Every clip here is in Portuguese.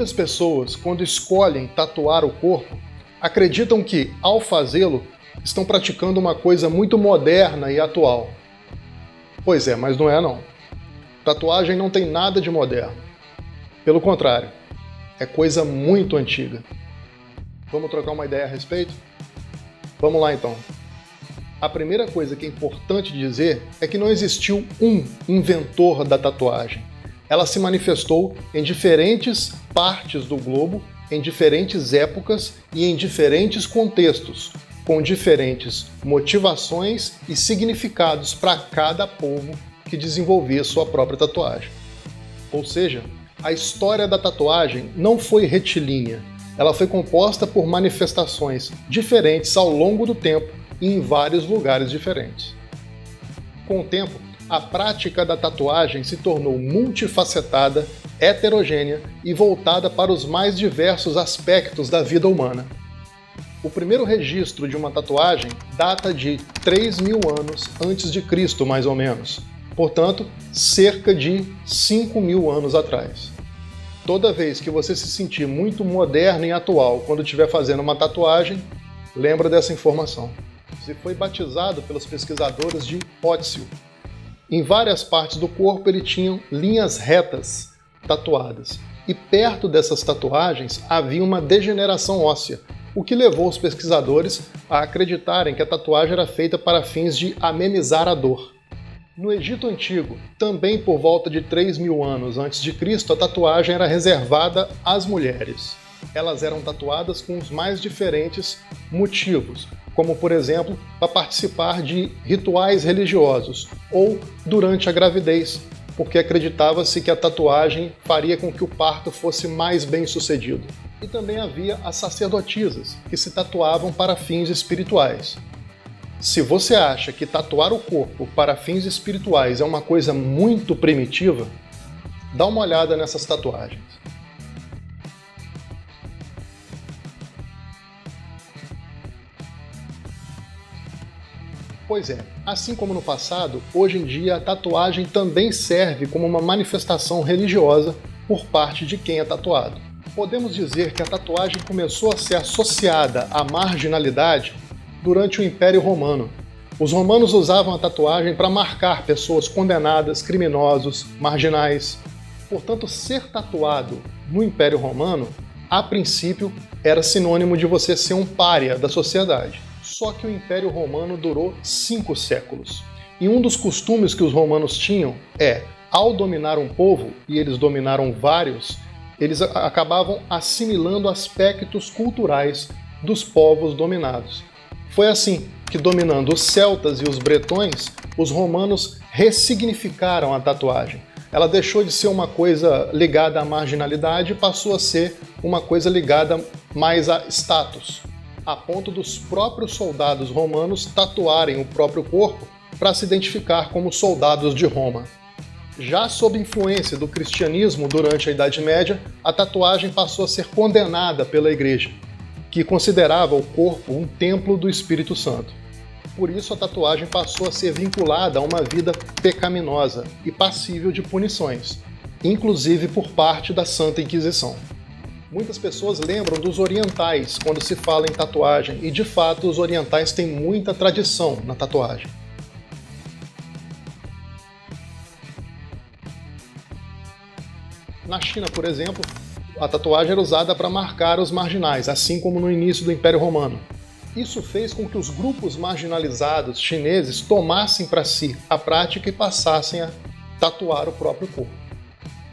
Muitas pessoas, quando escolhem tatuar o corpo, acreditam que, ao fazê-lo, estão praticando uma coisa muito moderna e atual. Pois é, mas não é não. Tatuagem não tem nada de moderno. Pelo contrário, é coisa muito antiga. Vamos trocar uma ideia a respeito? Vamos lá então. A primeira coisa que é importante dizer é que não existiu um inventor da tatuagem. Ela se manifestou em diferentes partes do globo, em diferentes épocas e em diferentes contextos, com diferentes motivações e significados para cada povo que desenvolvia sua própria tatuagem. Ou seja, a história da tatuagem não foi retilínea, ela foi composta por manifestações diferentes ao longo do tempo e em vários lugares diferentes. Com o tempo, a prática da tatuagem se tornou multifacetada, heterogênea e voltada para os mais diversos aspectos da vida humana. O primeiro registro de uma tatuagem data de 3.000 anos antes de Cristo, mais ou menos. Portanto, cerca de 5.000 anos atrás. Toda vez que você se sentir muito moderno e atual quando estiver fazendo uma tatuagem, lembra dessa informação. Você foi batizado pelos pesquisadores de Ósseo. Em várias partes do corpo ele tinha linhas retas tatuadas. E perto dessas tatuagens havia uma degeneração óssea, o que levou os pesquisadores a acreditarem que a tatuagem era feita para fins de amenizar a dor. No Egito Antigo, também por volta de 3.000 anos antes de Cristo, a tatuagem era reservada às mulheres. Elas eram tatuadas com os mais diferentes motivos, como por exemplo, para participar de rituais religiosos ou durante a gravidez, porque acreditava-se que a tatuagem faria com que o parto fosse mais bem sucedido. E também havia as sacerdotisas, que se tatuavam para fins espirituais. Se você acha que tatuar o corpo para fins espirituais é uma coisa muito primitiva, dá uma olhada nessas tatuagens. Pois é, assim como no passado, hoje em dia a tatuagem também serve como uma manifestação religiosa por parte de quem é tatuado. Podemos dizer que a tatuagem começou a ser associada à marginalidade durante o Império Romano. Os romanos usavam a tatuagem para marcar pessoas condenadas, criminosos, marginais. Portanto, ser tatuado no Império Romano, a princípio, era sinônimo de você ser um pária da sociedade. Só que o Império Romano durou 5 séculos. E um dos costumes que os romanos tinham é, ao dominar um povo, e eles dominaram vários, eles acabavam assimilando aspectos culturais dos povos dominados. Foi assim que, dominando os celtas e os bretões, os romanos ressignificaram a tatuagem. Ela deixou de ser uma coisa ligada à marginalidade e passou a ser uma coisa ligada mais a status, a ponto dos próprios soldados romanos tatuarem o próprio corpo para se identificar como soldados de Roma. Já sob influência do cristianismo durante a Idade Média, a tatuagem passou a ser condenada pela Igreja, que considerava o corpo um templo do Espírito Santo. Por isso a tatuagem passou a ser vinculada a uma vida pecaminosa e passível de punições, inclusive por parte da Santa Inquisição. Muitas pessoas lembram dos orientais quando se fala em tatuagem, e de fato os orientais têm muita tradição na tatuagem. Na China, por exemplo, a tatuagem era usada para marcar os marginais, assim como no início do Império Romano. Isso fez com que os grupos marginalizados chineses tomassem para si a prática e passassem a tatuar o próprio corpo.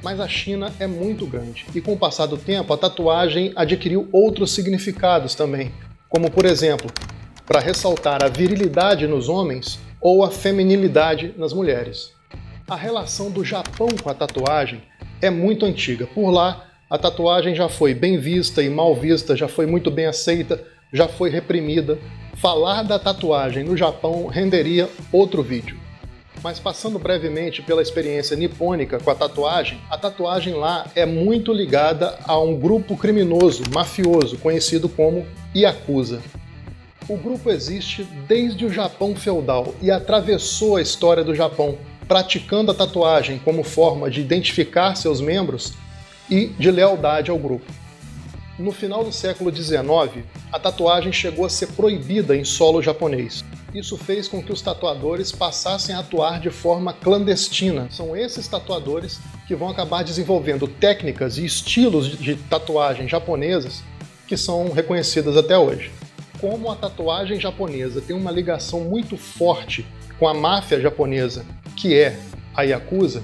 Mas a China é muito grande, e com o passar do tempo a tatuagem adquiriu outros significados também, como por exemplo, para ressaltar a virilidade nos homens ou a feminilidade nas mulheres. A relação do Japão com a tatuagem é muito antiga. Por lá, a tatuagem já foi bem vista e mal vista, já foi muito bem aceita, já foi reprimida. Falar da tatuagem no Japão renderia outro vídeo. Mas passando brevemente pela experiência nipônica com a tatuagem lá é muito ligada a um grupo criminoso, mafioso, conhecido como Yakuza. O grupo existe desde o Japão feudal e atravessou a história do Japão, praticando a tatuagem como forma de identificar seus membros e de lealdade ao grupo. No final do século XIX, a tatuagem chegou a ser proibida em solo japonês. Isso fez com que os tatuadores passassem a atuar de forma clandestina. São esses tatuadores que vão acabar desenvolvendo técnicas e estilos de tatuagem japonesas que são reconhecidas até hoje. Como a tatuagem japonesa tem uma ligação muito forte com a máfia japonesa, que é a Yakuza,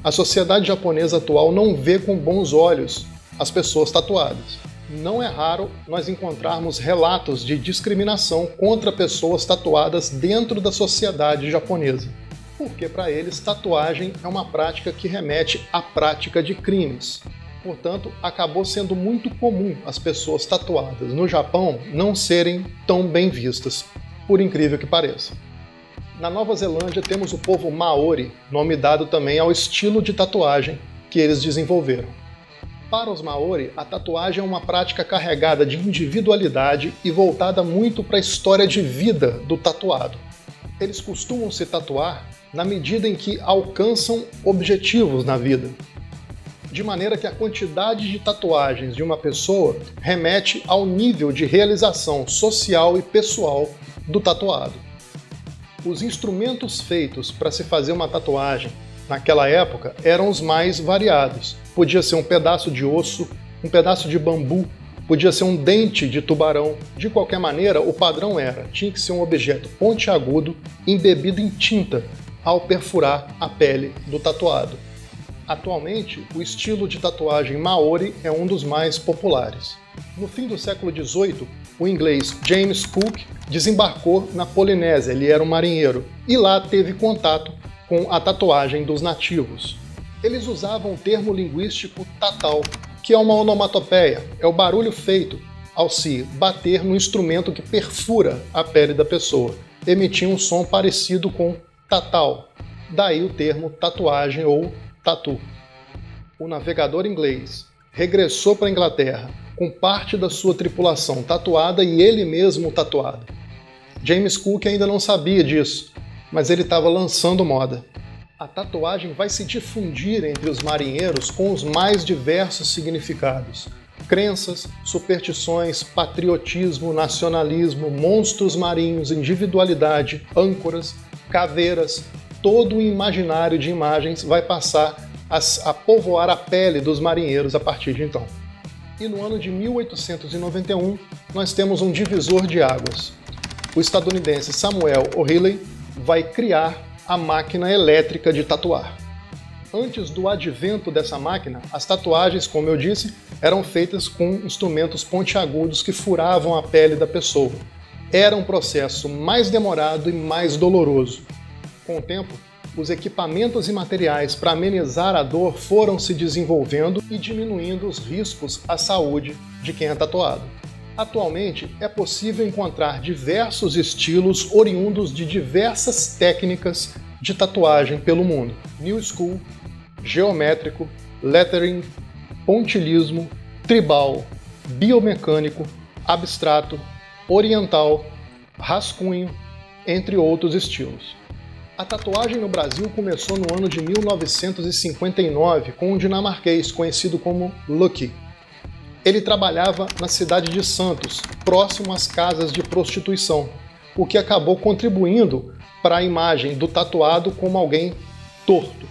a sociedade japonesa atual não vê com bons olhos as pessoas tatuadas. Não é raro nós encontrarmos relatos de discriminação contra pessoas tatuadas dentro da sociedade japonesa, porque para eles tatuagem é uma prática que remete à prática de crimes. Portanto, acabou sendo muito comum as pessoas tatuadas no Japão não serem tão bem vistas, por incrível que pareça. Na Nova Zelândia temos o povo Maori, nome dado também ao estilo de tatuagem que eles desenvolveram. Para os Maori, a tatuagem é uma prática carregada de individualidade e voltada muito para a história de vida do tatuado. Eles costumam se tatuar na medida em que alcançam objetivos na vida, de maneira que a quantidade de tatuagens de uma pessoa remete ao nível de realização social e pessoal do tatuado. Os instrumentos feitos para se fazer uma tatuagem naquela época eram os mais variados. Podia ser um pedaço de osso, um pedaço de bambu, podia ser um dente de tubarão. De qualquer maneira, o padrão tinha que ser um objeto pontiagudo embebido em tinta ao perfurar a pele do tatuado. Atualmente, o estilo de tatuagem Maori é um dos mais populares. No fim do século XVIII, o inglês James Cook desembarcou na Polinésia, ele era um marinheiro, e lá teve contato com a tatuagem dos nativos. Eles usavam o termo linguístico tatal, que é uma onomatopeia, é o barulho feito ao se bater no instrumento que perfura a pele da pessoa. Emitia um som parecido com tatal, daí o termo tatuagem ou tatu. O navegador inglês regressou para a Inglaterra com parte da sua tripulação tatuada e ele mesmo tatuado. James Cook ainda não sabia disso, mas ele estava lançando moda. A tatuagem vai se difundir entre os marinheiros com os mais diversos significados. Crenças, superstições, patriotismo, nacionalismo, monstros marinhos, individualidade, âncoras, caveiras, todo o imaginário de imagens vai passar a povoar a pele dos marinheiros a partir de então. E no ano de 1891, nós temos um divisor de águas. O estadunidense Samuel O'Reilly vai criar a máquina elétrica de tatuar. Antes do advento dessa máquina, as tatuagens, como eu disse, eram feitas com instrumentos pontiagudos que furavam a pele da pessoa. Era um processo mais demorado e mais doloroso. Com o tempo, os equipamentos e materiais para amenizar a dor foram se desenvolvendo e diminuindo os riscos à saúde de quem é tatuado. Atualmente, é possível encontrar diversos estilos oriundos de diversas técnicas de tatuagem pelo mundo. New School, geométrico, lettering, pontilhismo, tribal, biomecânico, abstrato, oriental, rascunho, entre outros estilos. A tatuagem no Brasil começou no ano de 1959 com um dinamarquês conhecido como Lucky. Ele trabalhava na cidade de Santos, próximo às casas de prostituição, o que acabou contribuindo para a imagem do tatuado como alguém torto.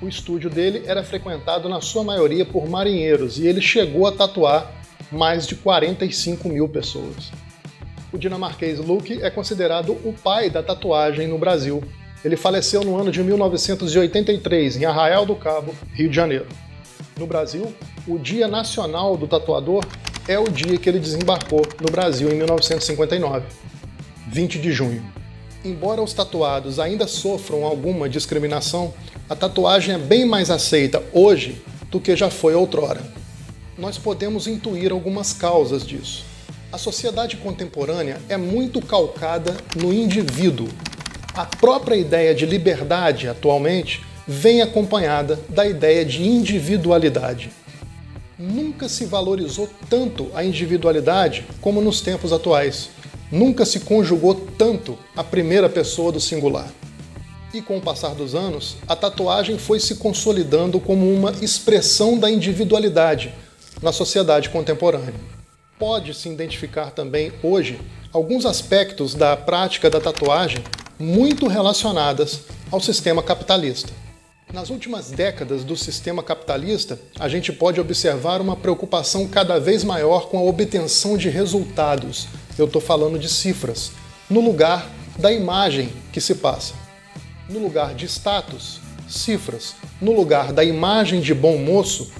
O estúdio dele era frequentado na sua maioria por marinheiros e ele chegou a tatuar mais de 45 mil pessoas. O dinamarquês Lucky é considerado o pai da tatuagem no Brasil. Ele faleceu no ano de 1983, em Arraial do Cabo, Rio de Janeiro. No Brasil, o Dia Nacional do Tatuador é o dia que ele desembarcou no Brasil em 1959, 20 de junho. Embora os tatuados ainda sofram alguma discriminação, a tatuagem é bem mais aceita hoje do que já foi outrora. Nós podemos intuir algumas causas disso. A sociedade contemporânea é muito calcada no indivíduo. A própria ideia de liberdade, atualmente, vem acompanhada da ideia de individualidade. Nunca se valorizou tanto a individualidade como nos tempos atuais. Nunca se conjugou tanto a primeira pessoa do singular. E com o passar dos anos, a tatuagem foi se consolidando como uma expressão da individualidade na sociedade contemporânea. Pode-se identificar também hoje alguns aspectos da prática da tatuagem muito relacionadas ao sistema capitalista. Nas últimas décadas do sistema capitalista, a gente pode observar uma preocupação cada vez maior com a obtenção de resultados, eu estou falando de cifras, no lugar da imagem que se passa. No lugar de status, cifras. No lugar da imagem de bom moço,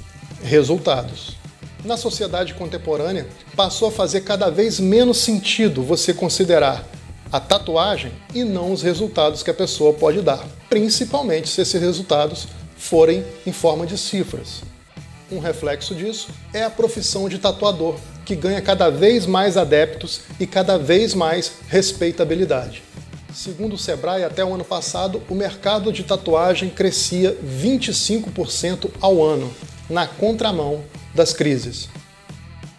resultados. Na sociedade contemporânea, passou a fazer cada vez menos sentido você considerar a tatuagem e não os resultados que a pessoa pode dar, principalmente se esses resultados forem em forma de cifras. Um reflexo disso é a profissão de tatuador, que ganha cada vez mais adeptos e cada vez mais respeitabilidade. Segundo o Sebrae, até o ano passado, o mercado de tatuagem crescia 25% ao ano, na contramão das crises.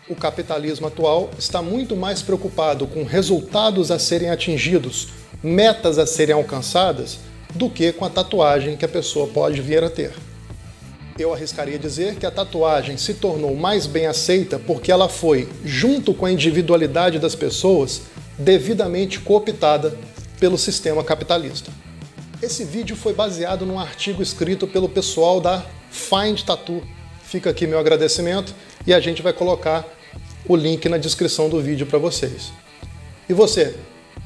O capitalismo atual está muito mais preocupado com resultados a serem atingidos, metas a serem alcançadas, do que com a tatuagem que a pessoa pode vir a ter. Eu arriscaria dizer que a tatuagem se tornou mais bem aceita porque ela foi, junto com a individualidade das pessoas, devidamente cooptada pelo sistema capitalista. Esse vídeo foi baseado num artigo escrito pelo pessoal da Find Tattoo. Fica aqui meu agradecimento e a gente vai colocar o link na descrição do vídeo para vocês. E você,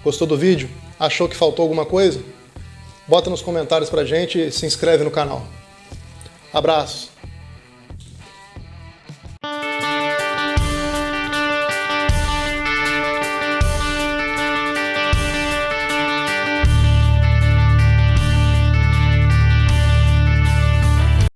gostou do vídeo? Achou que faltou alguma coisa? Bota nos comentários pra gente e se inscreve no canal. Abraço!